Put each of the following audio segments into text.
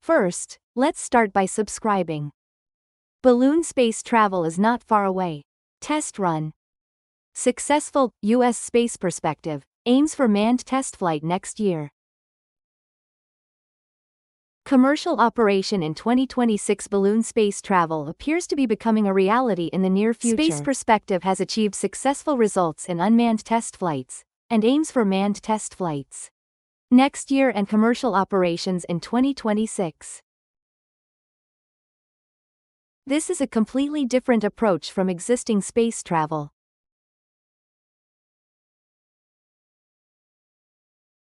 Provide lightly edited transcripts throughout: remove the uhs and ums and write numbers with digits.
First, let's start by subscribing. Balloon space travel is not far away. Test run. Successful, U.S. Space Perspective, aims for manned test flight next year. Commercial operation in 2026. Balloon space travel appears to be becoming a reality in the near future. Space Perspective has achieved successful results in unmanned test flights, and aims for manned test flights next year and commercial operations in 2026. This is a completely different approach from existing space travel.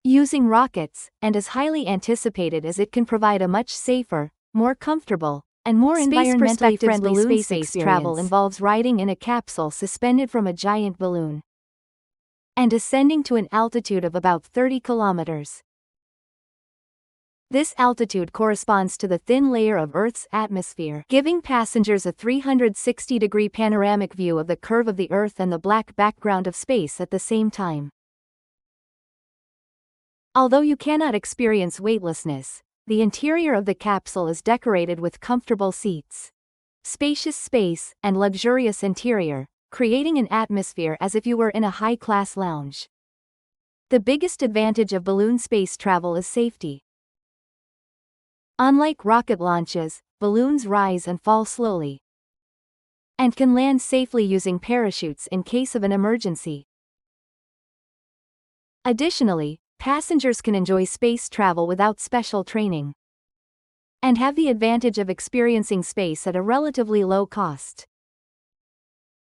Using rockets, and is highly anticipated as it can provide a much safer, more comfortable, and more environmentally friendly space travel involves riding in a capsule suspended from a giant balloon and ascending to an altitude of about 30 kilometers. This altitude corresponds to the thin layer of Earth's atmosphere, giving passengers a 360-degree panoramic view of the curve of the Earth and the black background of space at the same time. Although you cannot experience weightlessness, the interior of the capsule is decorated with comfortable seats, spacious space, and luxurious interior, creating an atmosphere as if you were in a high-class lounge. The biggest advantage of balloon space travel is safety. Unlike rocket launches, balloons rise and fall slowly, and can land safely using parachutes in case of an emergency. Additionally, passengers can enjoy space travel without special training, and have the advantage of experiencing space at a relatively low cost.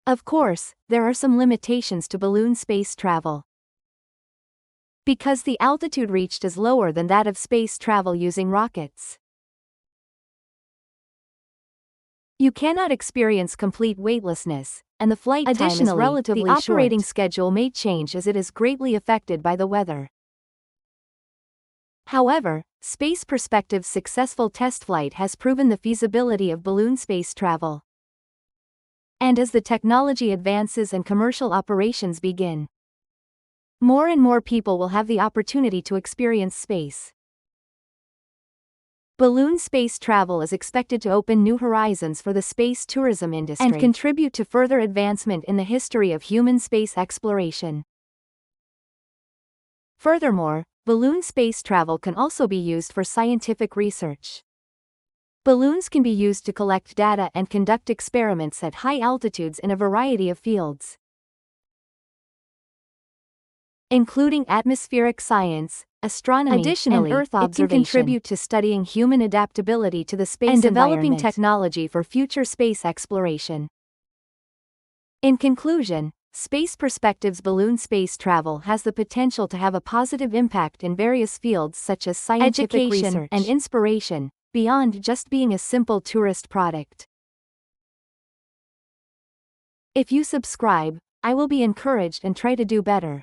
Of course, there are some limitations to balloon space travel. Because the altitude reached is lower than that of space travel using rockets, you cannot experience complete weightlessness, and the flight time is relatively short. The operating schedule may change as it is greatly affected by the weather. However, Space Perspective's successful test flight has proven the feasibility of balloon space travel. And as the technology advances and commercial operations begin, more and more people will have the opportunity to experience space. Balloon space travel is expected to open new horizons for the space tourism industry and contribute to further advancement in the history of human space exploration. Furthermore, balloon space travel can also be used for scientific research. Balloons can be used to collect data and conduct experiments at high altitudes in a variety of fields, including atmospheric science, astronomy, and Earth observation. It can contribute to studying human adaptability to the space and developing technology for future space exploration. In conclusion, Space Perspective's balloon space travel has the potential to have a positive impact in various fields such as scientific research and inspiration, beyond just being a simple tourist product. If you subscribe, I will be encouraged and try to do better.